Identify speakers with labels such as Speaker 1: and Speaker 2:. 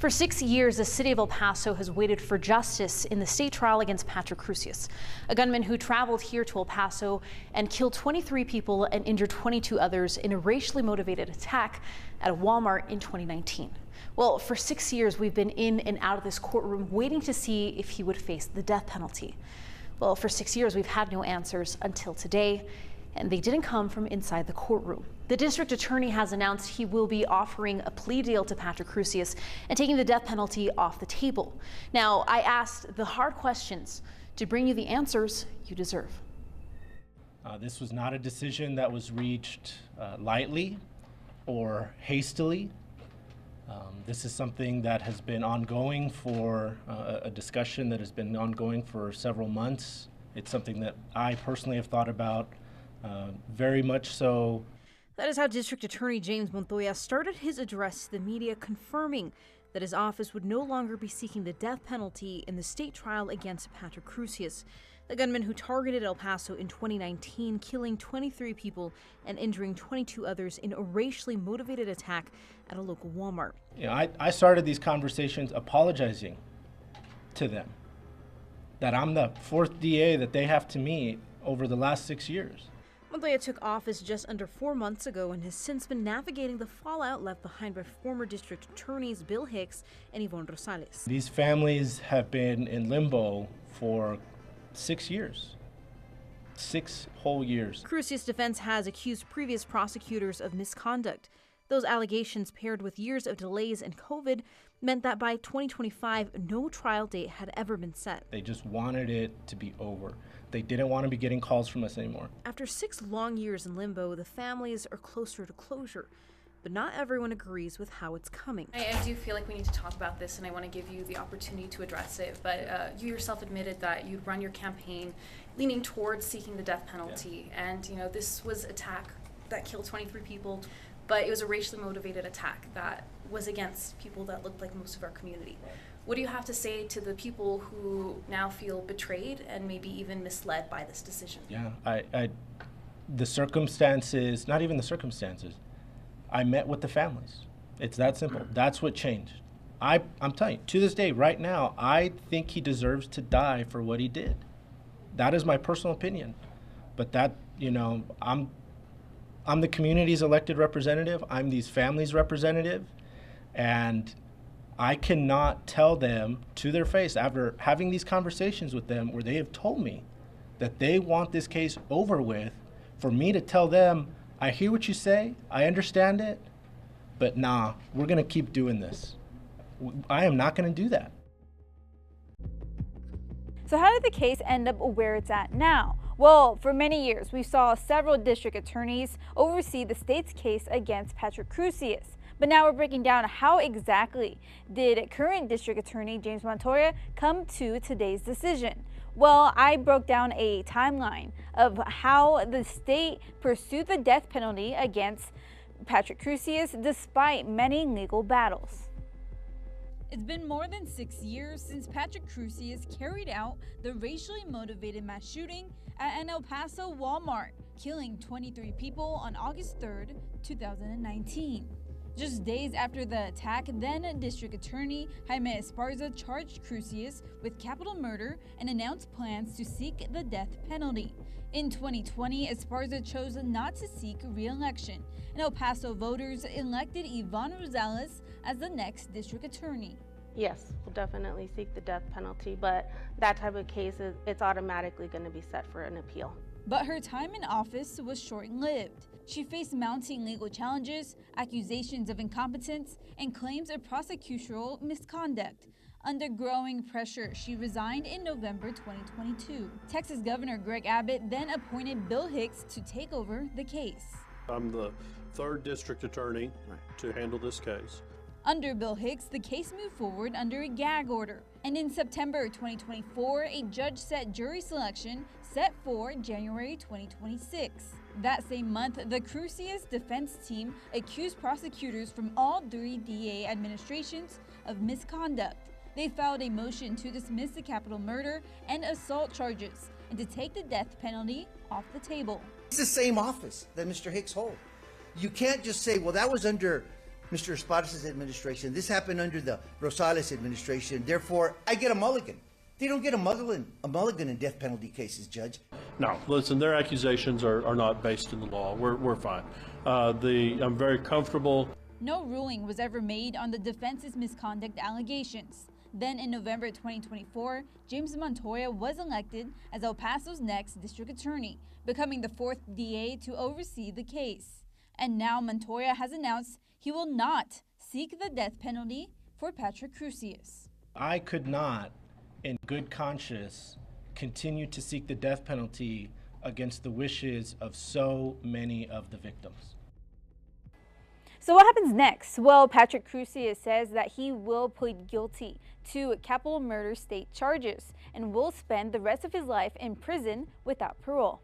Speaker 1: For 6 years, the city of El Paso has waited for justice in the state trial against Patrick Crusius, a gunman who traveled here to El Paso and killed 23 people and injured 22 others in a racially motivated attack at a Walmart in 2019. Well, for 6 years, we've been in and out of this courtroom waiting to see if he would face the death penalty. Well, for 6 years, we've had no answers until today, and they didn't come from inside the courtroom. The district attorney has announced he will be offering a plea deal to Patrick Crusius and taking the death penalty off the table. Now, I asked the hard questions to bring you the answers you deserve.
Speaker 2: This was not a decision that was reached lightly or hastily. This is something that has been ongoing for a discussion that has been ongoing for several months. It's something that I personally have thought about very much so.
Speaker 1: That is how District Attorney James Montoya started his address to the media, confirming that his office would no longer be seeking the death penalty in the state trial against Patrick Crusius, the gunman who targeted El Paso in 2019, killing 23 people and injuring 22 others in a racially motivated attack at a local Walmart.
Speaker 2: You know, I started these conversations apologizing to them that I'm the fourth DA that they have to meet over the last 6 years.
Speaker 1: Montoya took office just under 4 months ago and has since been navigating the fallout left behind by former district attorneys Bill Hicks and Yvonne Rosales.
Speaker 2: These families have been in limbo for 6 years. 6 whole years.
Speaker 1: Crusius' defense has accused previous prosecutors of misconduct. Those allegations, paired with years of delays and COVID, meant that by 2025, no trial date had ever been set.
Speaker 2: They just wanted it to be over. They didn't want to be getting calls from us anymore.
Speaker 1: After 6 long years in limbo, the families are closer to closure, but not everyone agrees with how it's coming.
Speaker 3: I do feel like we need to talk about this, and I want to give you the opportunity to address it, but you yourself admitted that you'd run your campaign leaning towards seeking the death penalty, and you know, this was an attack that killed 23 people, but it was a racially motivated attack that was against people that looked like most of our community. What do you have to say to the people who now feel betrayed and maybe even misled by this decision?
Speaker 2: Yeah, the circumstances, not even the circumstances, I met with the families. It's that simple. That's what changed. I'm telling you, to this day, right now, I think he deserves to die for what he did. That is my personal opinion. But that, you know, I'm the community's elected representative. I'm these families' representative. And I cannot tell them to their face after having these conversations with them where they have told me that they want this case over with, for me to tell them, I hear what you say, I understand it, but nah, we're gonna keep doing this. I am not gonna do that.
Speaker 4: So how did the case end up where it's at now? Well, for many years, we saw several district attorneys oversee the state's case against Patrick Crusius. But now we're breaking down how exactly did current district attorney James Montoya come to today's decision. Well, I broke down a timeline of how the state pursued the death penalty against Patrick Crusius despite many legal battles.
Speaker 5: It's been more than 6 years since Patrick Crusius carried out the racially motivated mass shooting at an El Paso Walmart, killing 23 people on August 3rd, 2019. Just days after the attack, then District Attorney Jaime Esparza charged Crusius with capital murder and announced plans to seek the death penalty. In 2020, Esparza chose not to seek re-election, and El Paso voters elected Yvonne Rosales as the next district attorney.
Speaker 6: Yes, we'll definitely seek the death penalty, but that type of case, it's automatically going to be set for an appeal.
Speaker 5: But her time in office was short-lived. She faced mounting legal challenges, accusations of incompetence, and claims of prosecutorial misconduct. Under growing pressure, she resigned in November 2022. Texas Governor Greg Abbott then appointed Bill Hicks to take over the case.
Speaker 7: I'm the 3rd district attorney to handle this case.
Speaker 5: Under Bill Hicks, the case moved forward under a gag order. And in September 2024, a judge set jury selection set for January 2026. That same month, the Crusius defense team accused prosecutors from all 3 DA administrations of misconduct. They filed a motion to dismiss the capital murder and assault charges and to take the death penalty off the table.
Speaker 8: It's the same office that Mr. Hicks holds. You can't just say, well, that was under Mr. Esparza's administration. This happened under the Rosales administration. Therefore, I get a mulligan. They don't get a mulligan in death penalty cases, Judge.
Speaker 7: No, listen, their accusations are not based in the law. We're fine. I'm very comfortable.
Speaker 5: No ruling was ever made on the defense's misconduct allegations. Then in November 2024, James Montoya was elected as El Paso's next district attorney, becoming the 4th DA to oversee the case. And now Montoya has announced he will not seek the death penalty for Patrick Crusius.
Speaker 2: I could not, in good conscience, continue to seek the death penalty against the wishes of so many of the victims.
Speaker 4: So what happens next? Well, Patrick Crusius says that he will plead guilty to capital murder state charges and will spend the rest of his life in prison without parole.